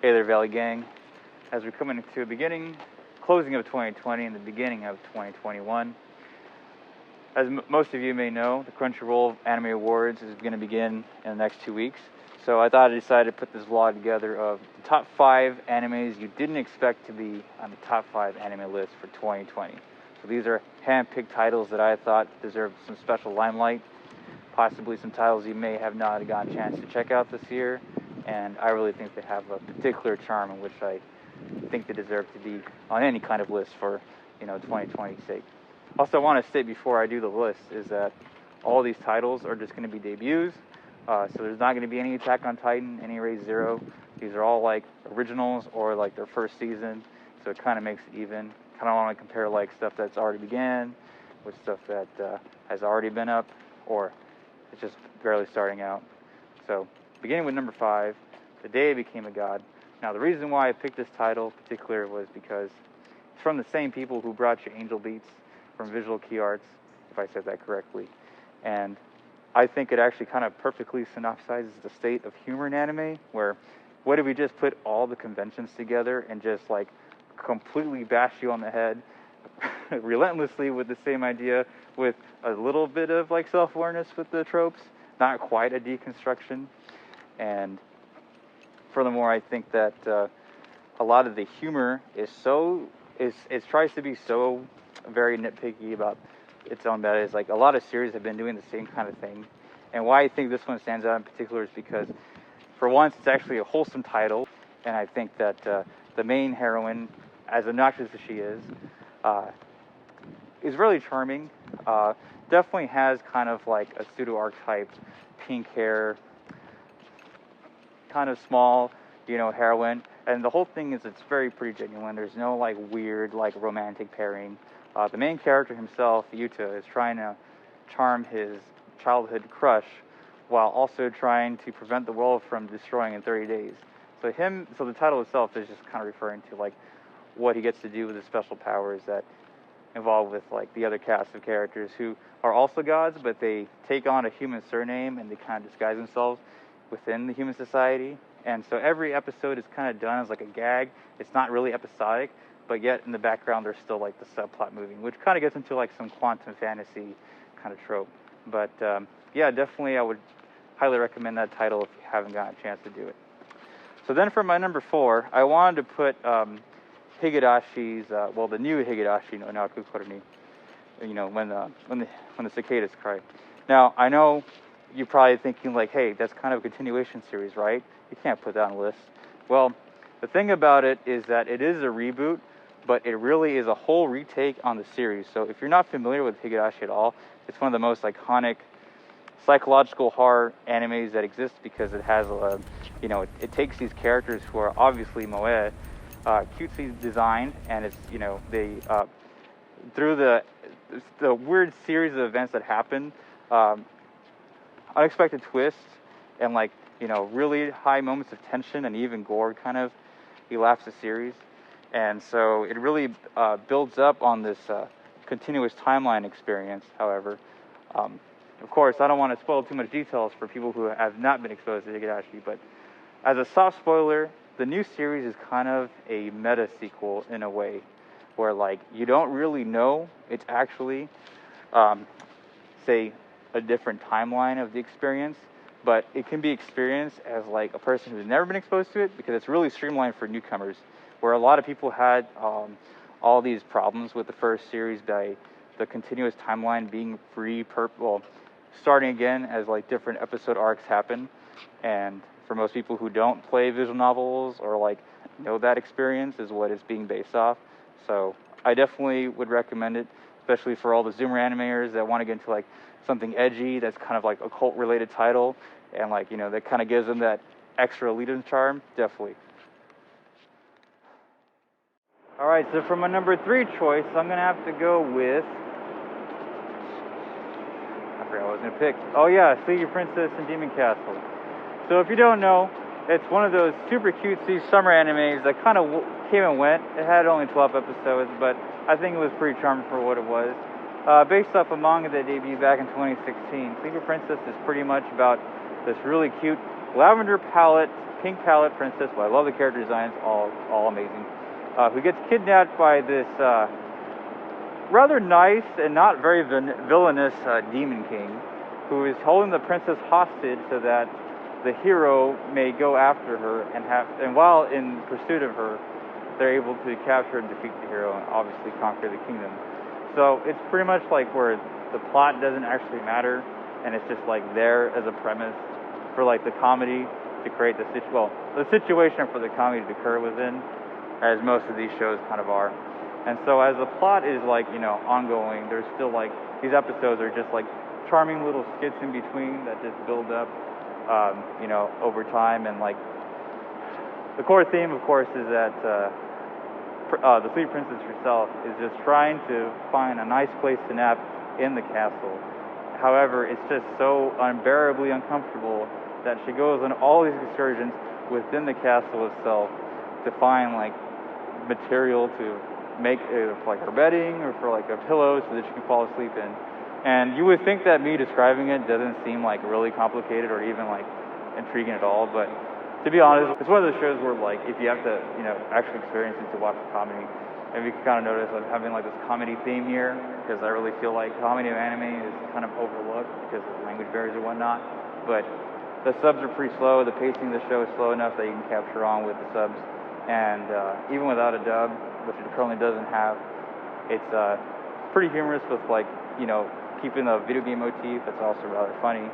Hey there, Valley Gang. As we're coming into the closing of 2020 and the beginning of 2021, as most of you may know, the Crunchyroll Anime Awards is going to begin in the next 2 weeks. So I thought I decided to put this vlog together of the top 5 animes you didn't expect to be on the top 5 anime list for 2020. So these are hand-picked titles that I thought deserved some special limelight, possibly some titles you may have not gotten a chance to check out this year, and I really think they have a particular charm in which I think they deserve to be on any kind of list for 2020's sake. Also, I want to state before I do the list is that all these titles are just going to be debuts, so there's not going to be any Attack on Titan, any Erase Zero. These are all like originals or like their first season, so it kind of makes it even. Kind of want to compare like stuff that's already began with stuff that has already been up, or it's just barely starting out. So, beginning with number 5, The Day I Became a God. Now, the reason why I picked this title in particular was because it's from the same people who brought you Angel Beats from Visual Key Arts, if I said that correctly. And I think it actually kind of perfectly synopsizes the state of humor in anime, where what if we just put all the conventions together and just like completely bash you on the head relentlessly with the same idea with a little bit of like self-awareness with the tropes, not quite a deconstruction. And furthermore, I think that a lot of the humor is it tries to be so very nitpicky about its own meta. It's like a lot of series have been doing the same kind of thing. And why I think this one stands out in particular is because for once it's actually a wholesome title, and I think that the main heroine, as obnoxious as she is really charming. Definitely has kind of like a pseudo-archetype, pink hair, kind of small, heroine. And the whole thing is it's very pretty genuine. There's no like weird like romantic pairing. The main character himself, Yuta, is trying to charm his childhood crush while also trying to prevent the world from destroying in 30 days. So the title itself is just kind of referring to like what he gets to do with his special powers that involved with like the other cast of characters who are also gods, but they take on a human surname and they kind of disguise themselves within the human society. And so every episode is kind of done as like a gag. It's not really episodic, but yet in the background there's still like the subplot moving, which kind of gets into like some quantum fantasy kind of trope. But yeah, definitely I would highly recommend that title if you haven't gotten a chance to do it. So then for my number 4, I wanted to put Higurashi's, the new Higurashi no Naku Koroni, when the cicadas cry. Now, I know you're probably thinking like, hey, that's kind of a continuation series, right? You can't put that on a list. Well, the thing about it is that it is a reboot, but it really is a whole retake on the series. So if you're not familiar with Higurashi at all, it's one of the most iconic psychological horror animes that exist because it has it takes these characters who are obviously moe, cutesy designed, and it's they through the weird series of events that happen, unexpected twists, and really high moments of tension and even gore kind of elapse the series. And so it really builds up on this continuous timeline experience. However, of course, I don't want to spoil too much details for people who have not been exposed to Higurashi, but as a soft spoiler, the new series is kind of a meta sequel in a way, where you don't really know it's actually, say, a different timeline of the experience, but it can be experienced as a person who's never been exposed to it, because it's really streamlined for newcomers, where a lot of people had all these problems with the first series by the continuous timeline being starting again as different episode arcs happen. And for most people who don't play visual novels or know that experience is what it's being based off. So I definitely would recommend it, especially for all the Zoomer animators that want to get into something edgy that's kind of a cult related title, and that kind of gives them that extra elitism charm. Definitely. Alright, so for my number 3 choice, I'm gonna have to go with, I forgot what I was gonna pick. Oh yeah, Sleepy Princess and Demon Castle. So if you don't know, it's one of those super cutesy summer animes that kind of came and went. It had only 12 episodes, but I think it was pretty charming for what it was. Based off a manga that debuted back in 2016, Sleepy Princess is pretty much about this really cute lavender palette, pink palette princess. Well, I love the character designs, all amazing. Who gets kidnapped by this rather nice and not very villainous demon king, who is holding the princess hostage so that the hero may go after her and while in pursuit of her, they're able to capture and defeat the hero and obviously conquer the kingdom. So it's pretty much like where the plot doesn't actually matter, and it's just like there as a premise for like the comedy to create the situation for the comedy to occur within, as most of these shows kind of are. And so as the plot is like, ongoing, there's still like, these episodes are just like charming little skits in between that just build up, over time. And like, the core theme, of course, is that the Sweet Princess herself is just trying to find a nice place to nap in the castle. However, it's just so unbearably uncomfortable that she goes on all these excursions within the castle itself to find like material to make it for like her bedding or for like a pillow so that she can fall asleep in. And you would think that me describing it doesn't seem like really complicated or even like intriguing at all, but to be honest, it's one of those shows where like if you have to, actually experience it to watch the comedy, and you can kind of notice I'm having like this comedy theme here because I really feel like comedy of anime is kind of overlooked because of language barriers and whatnot. But the subs are pretty slow. The pacing of the show is slow enough that you can capture on with the subs, and even without a dub, which it currently doesn't have, it's pretty humorous with like keeping the video game motif. It's also rather funny.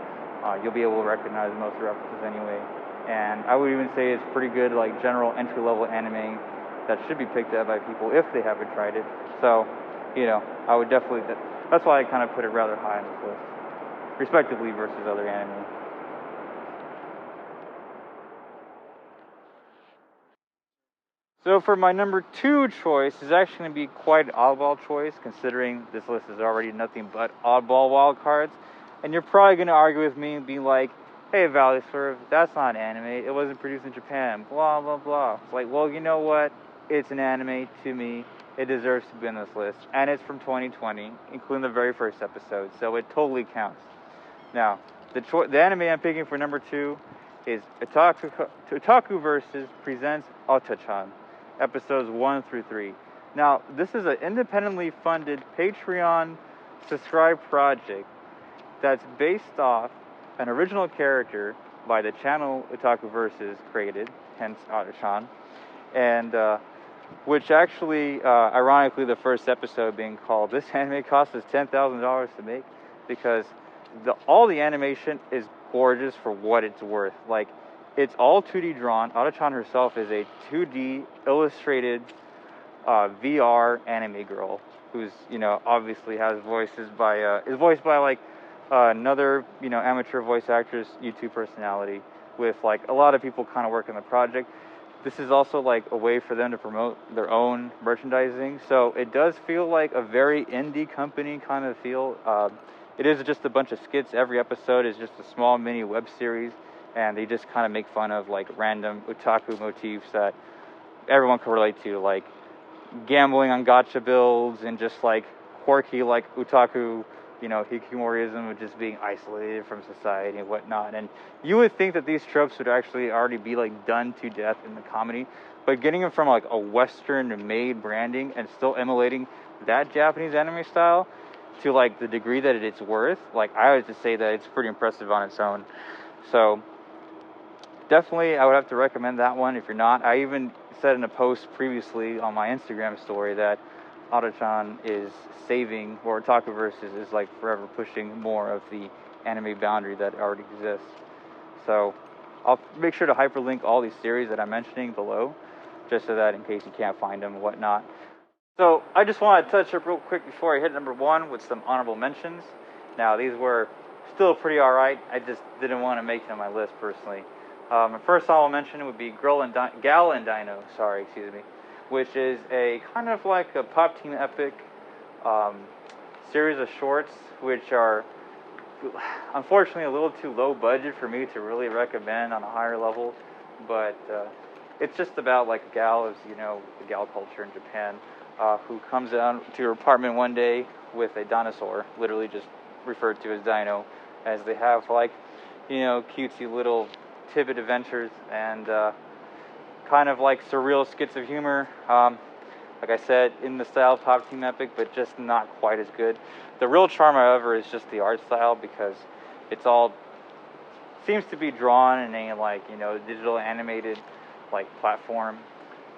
You'll be able to recognize most of the references anyway. And I would even say it's pretty good, like general entry-level anime that should be picked up by people if they haven't tried it. So, I would definitely. That's why I kind of put it rather high on this list, respectively versus other anime. So for my number 2 choice is actually going to be quite an oddball choice, considering this list is already nothing but oddball wild cards. And you're probably going to argue with me and be like, hey, Valley Swerve, that's not anime. It wasn't produced in Japan. Blah, blah, blah. It's like, well, you know what? It's an anime to me. It deserves to be on this list. And it's from 2020, including the very first episode. So it totally counts. Now, the anime I'm picking for number 2 is Otaku Versus presents Otachan, episodes 1 through 3. Now, this is an independently funded Patreon subscribe project that's based off an original character by the channel Otaku Versus created, hence Otachan, and which actually, ironically, the first episode being called "This Anime Cost Us $10,000 to Make," because all the animation is gorgeous for what it's worth. Like, it's all 2D drawn. Otachan herself is a 2D illustrated VR anime girl who's obviously has voices by is voiced by like another amateur voice actress, YouTube personality, with like a lot of people kind of working the project. This is also like a way for them to promote their own merchandising, so it does feel like a very indie company kind of feel. It is just a bunch of skits. Every episode is just a small mini web series, and they just kind of make fun of like random otaku motifs that everyone can relate to, like gambling on gacha builds and just like quirky like otaku hikimorism of just being isolated from society and whatnot. And you would think that these tropes would actually already be like done to death in the comedy, but getting them from like a Western made branding and still emulating that Japanese anime style to like the degree that it's worth, like I would just say that it's pretty impressive on its own. So definitely I would have to recommend that one if you're not. I even said in a post previously on my Instagram story that Otachan is saving, or Otaku Versus is like forever pushing more of the anime boundary that already exists. So I'll make sure to hyperlink all these series that I'm mentioning below, just so that in case you can't find them and whatnot. So I just want to touch up real quick before I hit number 1 with some honorable mentions. Now these were still pretty alright, I just didn't want to make it on my list personally. My first honorable mention would be Gal and Dino, which is a kind of like a Pop Team Epic series of shorts, which are unfortunately a little too low budget for me to really recommend on a higher level, but it's just about like a gal, as you know, the gal culture in Japan, who comes down to her apartment one day with a dinosaur, literally just referred to as Dino, as they have like cutesy little tidbit adventures and kind of like surreal skits of humor. Like I said, in the style of Top Team Epic, but just not quite as good. The real charm, however, is just the art style, because it's all seems to be drawn in a, like, you know, digital animated like platform.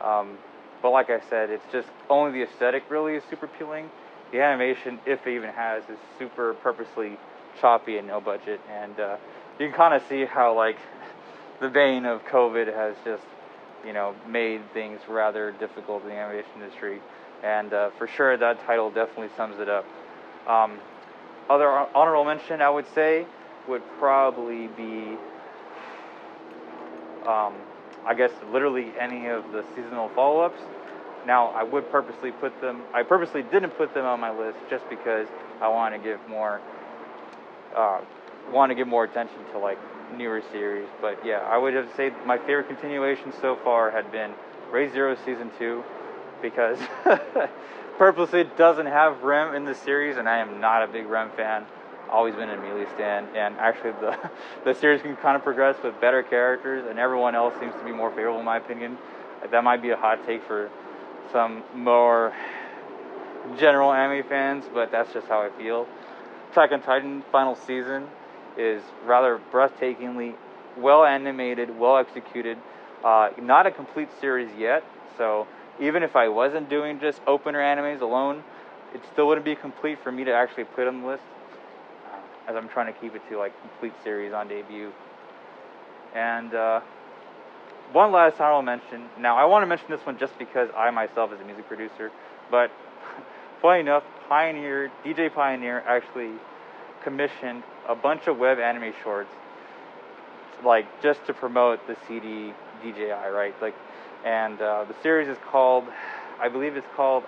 But like I said, it's just only the aesthetic really is super appealing. The animation, if it even has, is super purposely choppy and no budget, and you can kind of see how like the bane of COVID has just, you know, made things rather difficult in the animation industry, and for sure that title definitely sums it up. Other honorable mention, I would say, would probably be, I guess, literally any of the seasonal follow-ups. Now, I purposely didn't put them on my list just because I want to give more attention to like newer series. But yeah, I would have to say my favorite continuation so far had been Raid Zero Season 2, because purposely it doesn't have Rem in the series, and I am not a big Rem fan. Always been an Amelie stan, and actually the series can kind of progress with better characters, and everyone else seems to be more favorable in my opinion. That might be a hot take for some more general anime fans, but that's just how I feel. Attack on Titan final season is rather breathtakingly well animated, well executed. Not a complete series yet, so even if I wasn't doing just opener animes alone, it still wouldn't be complete for me to actually put on the list, as I'm trying to keep it to like complete series on debut. And one last honorable mention. Now, I want to mention this one just because I myself is a music producer, but funny enough, DJ Pioneer actually commissioned a bunch of web anime shorts, like just to promote the CD DJI, right? Like, and the series is called, I believe it's called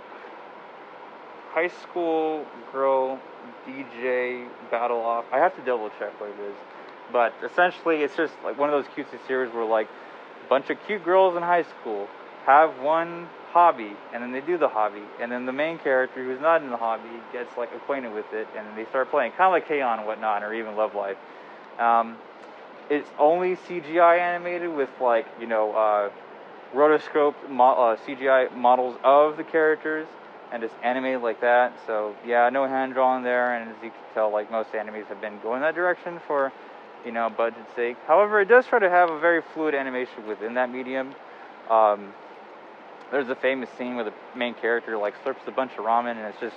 High School Girl DJ Battle Off. I have to double check what it is, but essentially it's just like one of those cutesy series where like a bunch of cute girls in high school have one hobby, and then they do the hobby, and then the main character who's not in the hobby gets like acquainted with it, and then they start playing, kind of like K-On! And whatnot, or even Love Live. It's only CGI animated with like, you know, rotoscope CGI models of the characters, and it's animated like that. So yeah, no hand drawing there, and as you can tell, like most animes have been going that direction for, you know, budget's sake. However, it does try to have a very fluid animation within that medium. There's a famous scene where the main character like slurps a bunch of ramen, and it's just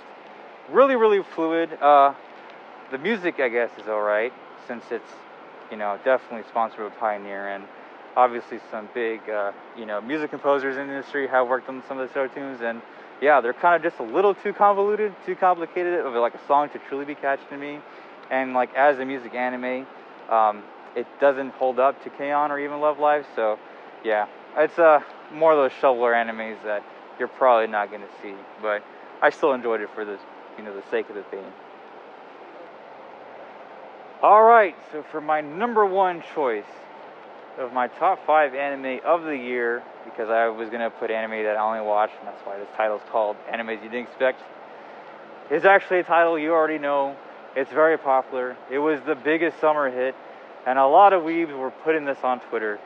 really, really fluid. The music, I guess, is alright, since it's, you know, definitely sponsored by Pioneer, and obviously some big, you know, music composers in the industry have worked on some of the show tunes, and yeah, they're kind of just a little too convoluted, too complicated of like a song to truly be catchy to me. And like as a music anime, it doesn't hold up to K-On! Or even Love Live, so yeah, it's more of those shovelware animes that you're probably not going to see, but I still enjoyed it for this, you know, the sake of the theme. Alright, so for my number one choice of my top 5 anime of the year, because I was going to put anime that I only watch, and that's why this title is called Animes You Didn't Expect, is actually a title you already know. It's very popular. It was the biggest summer hit, and a lot of weebs were putting this on Twitter,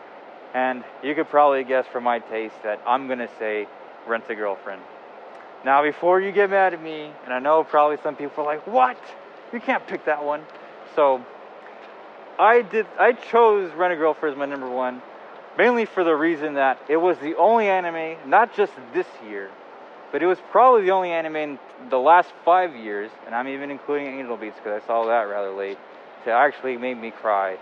and you could probably guess from my taste that I'm going to say Rent a Girlfriend. Now, before you get mad at me, and I know probably some people are like, what? You can't pick that one. So I chose Rent a Girlfriend as my number one, mainly for the reason that it was the only anime, not just this year, but it was probably the only anime in the last 5 years, and I'm even including Angel Beats because I saw that rather late, to actually make me cry.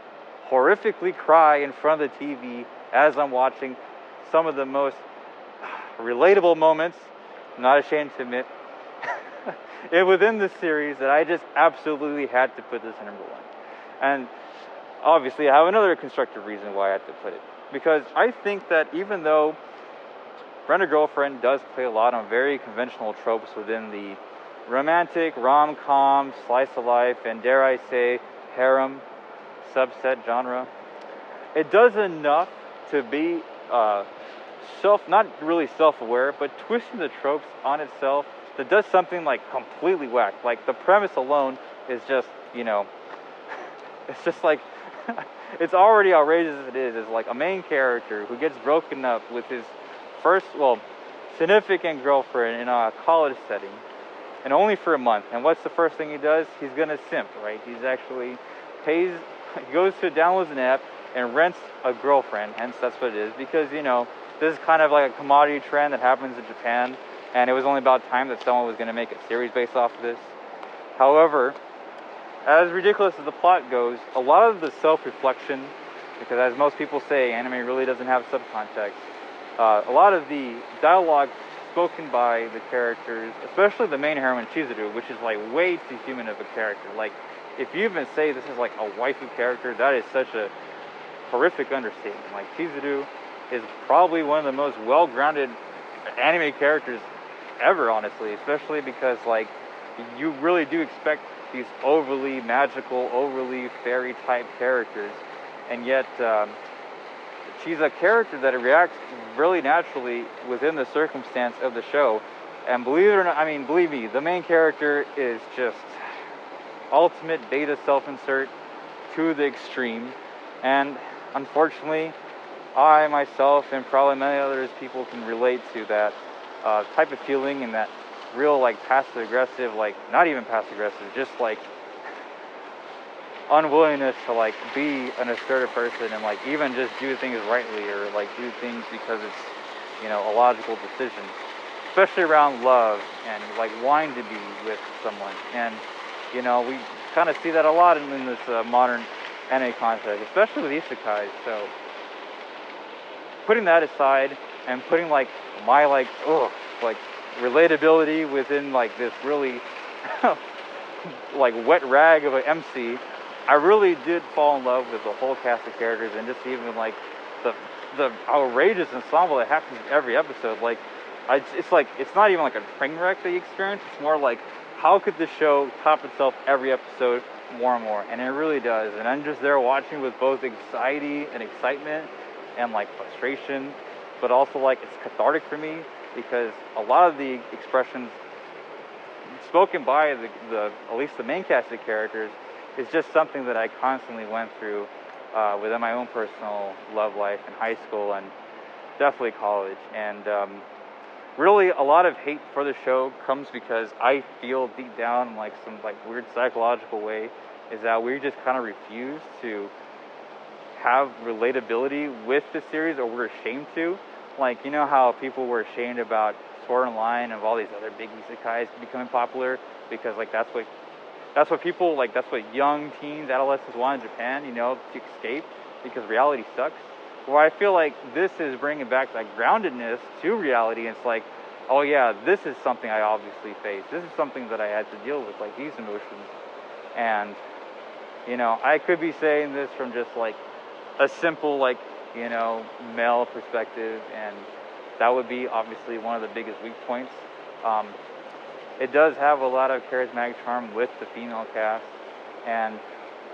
Horrifically cry in front of the TV as I'm watching some of the most relatable moments, I'm not ashamed to admit, within this series, that I just absolutely had to put this in number one. And obviously I have another constructive reason why I had to put it, because I think that even though Rent a Girlfriend does play a lot on very conventional tropes within the romantic, rom-com, slice of life, and dare I say, harem subset genre, it does enough to be not really self-aware, but twisting the tropes on itself that does something like completely whack. Like the premise alone is just, you know, it's just like it's already outrageous as it is like a main character who gets broken up with his first, well, significant girlfriend in a college setting, and only for a month. And what's the first thing he does? He's gonna simp, right? He's actually he goes to downloads an app and rents a girlfriend. Hence, that's what it is. Because this is kind of like a commodity trend that happens in Japan, and it was only about time that someone was gonna make a series based off of this. However, as ridiculous as the plot goes, a lot of the self-reflection, because as most people say, anime really doesn't have subcontext. A lot of the dialogue spoken by the characters, especially the main heroine Chizuru, which is like way too human of a character. Like, if you even say this is like a waifu character, that is such a horrific understatement. Like, Chizuru is probably one of the most well-grounded anime characters ever, honestly, especially because like you really do expect these overly magical, overly fairy type characters, and yet she's a character that reacts really naturally within the circumstance of the show. And believe it or not, I mean, believe me, the main character is just ultimate beta self-insert to the extreme. And unfortunately, I myself and probably many others people can relate to that type of feeling, and that real like passive aggressive, like not even passive aggressive, just like unwillingness to like be an assertive person and like even just do things rightly, or like do things because it's a logical decision, especially around love and like wanting to be with someone. And we kind of see that a lot in this modern anime context, especially with isekais. So putting that aside and putting like my like relatability within like this really like wet rag of an MC, I really did fall in love with the whole cast of characters, and just even like the outrageous ensemble that happens in every episode. Like, it's not even like a train wreck that you experience. It's more like, how could this show top itself every episode more and more? And it really does. And I'm just there watching with both anxiety and excitement and like frustration, but also like it's cathartic for me, because a lot of the expressions spoken by the at least the main cast of characters is just something that I constantly went through within my own personal love life in high school and definitely college. And really, a lot of hate for the show comes because I feel deep down in like some like weird psychological way is that we just kind of refuse to have relatability with the series, or we're ashamed to. Like, how people were ashamed about Sword and Line and all these other big isekais becoming popular, because like that's what people like, that's what young teens, adolescents want in Japan, to escape, because reality sucks. Well, I feel like this is bringing back that groundedness to reality. And it's like, oh yeah, this is something I obviously face. This is something that I had to deal with, like these emotions. And I could be saying this from just like a simple like male perspective, and that would be obviously one of the biggest weak points. It does have a lot of charismatic charm with the female cast, and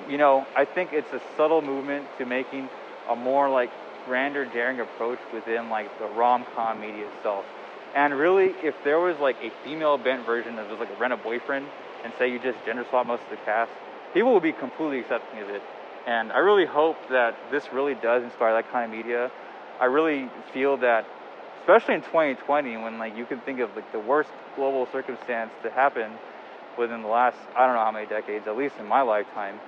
I think it's a subtle movement to making a more like grander, daring approach within like the rom-com media itself. And really, if there was like a female bent version of just like a Rent-A-Boyfriend, and say you just gender swap most of the cast, people would be completely accepting of it. And I really hope that this really does inspire that kind of media. I really feel that, especially in 2020, when like you can think of like the worst global circumstance to happen within the last, I don't know how many decades, at least in my lifetime,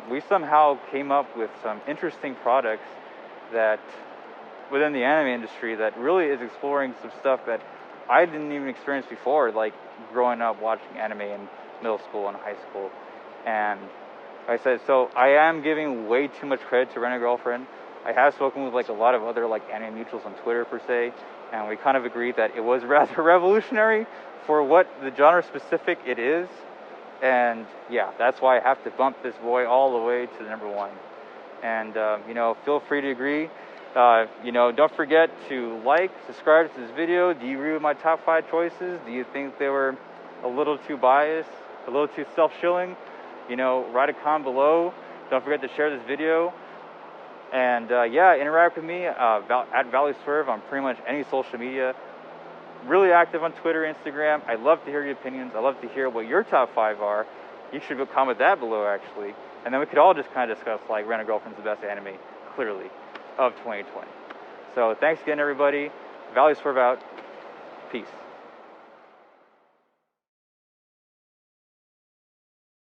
we somehow came up with some interesting products that within the anime industry that really is exploring some stuff that I didn't even experience before, like growing up watching anime in middle school and high school. And like I said, so I am giving way too much credit to Rent-A-Girlfriend. I have spoken with like a lot of other like anime mutuals on Twitter per se, and we kind of agreed that it was rather revolutionary for what the genre specific it is. And yeah, that's why I have to bump this boy all the way to the #1. And feel free to agree. Don't forget to like, subscribe to this video. Do you agree with my top 5 choices? Do you think they were a little too biased, a little too self-shilling? Write a comment below. Don't forget to share this video. And interact with me at Swerve on pretty much any social media. Really active on Twitter, Instagram. I love to hear your opinions. I love to hear what your top 5 are. You should comment that below, actually. And then we could all just kind of discuss, like, Rent-A-Girlfriend's the best anime, clearly, of 2020. So thanks again, everybody. Valley Swerve out. Peace.